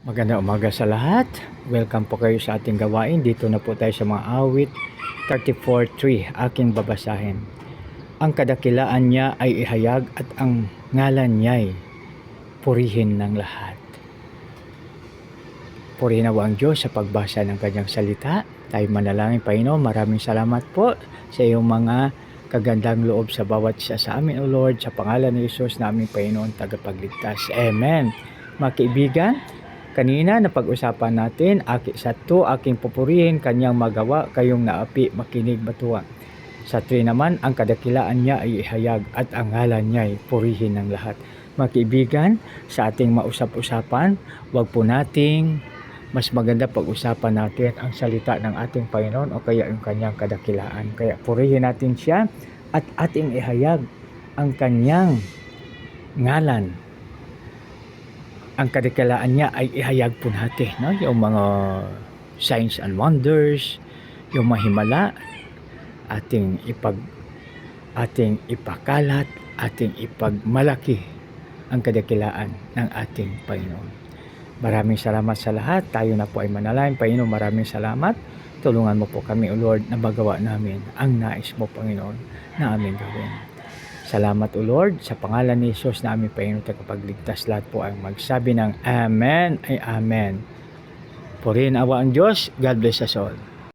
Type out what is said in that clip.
Magandang umaga sa lahat. Welcome po kayo sa ating gawain. Dito na po tayo sa mga awit 34:3. Aking babasahin. Ang kadakilaan niya ay ihayag at ang ngalan niya'y purihin ng lahat. Purihin nawa ang Diyos sa pagbasa ng kanyang salita. Tayo manalangin, Panginoon. Maraming salamat po sa iyong mga kagandang loob sa bawat isa sa amin, O Lord, sa pangalan ni Jesus na aming Panginoon tagapagligtas. Amen. Mga kaibigan, kanina na pag-usapan natin, sa 2, aking pupurihin, kanyang magawa, kayong naapi, makinig, matuwa. Sa 3 naman, ang kadakilaan niya ay ihayag at ang ngalan niya ay purihin ng lahat. Mga kaibigan, sa ating mausap-usapan, wag po nating mas maganda pag-usapan natin ang salita ng ating Panginoon o kaya yung kanyang kadakilaan. Kaya purihin natin siya at ating ihayag ang kanyang ngalan. Ang kadakilaan niya ay ihayag po natin, no? Yung mga signs and wonders, yung mahimala, ating ipakalat, ating ipagmalaki ang kadakilaan ng ating Panginoon. Maraming salamat sa lahat. Tayo na po ay manalangin. Panginoon, maraming salamat. Tulungan mo po kami, O Lord, na magawa namin ang nais mo, Panginoon, na aming gawin. Salamat, O Lord, sa pangalan ni Jesus na aming Panginoon tagapagligtas. Lahat po ang magsabi ng Amen ay Amen. Purihin awa ang Diyos. God bless us all.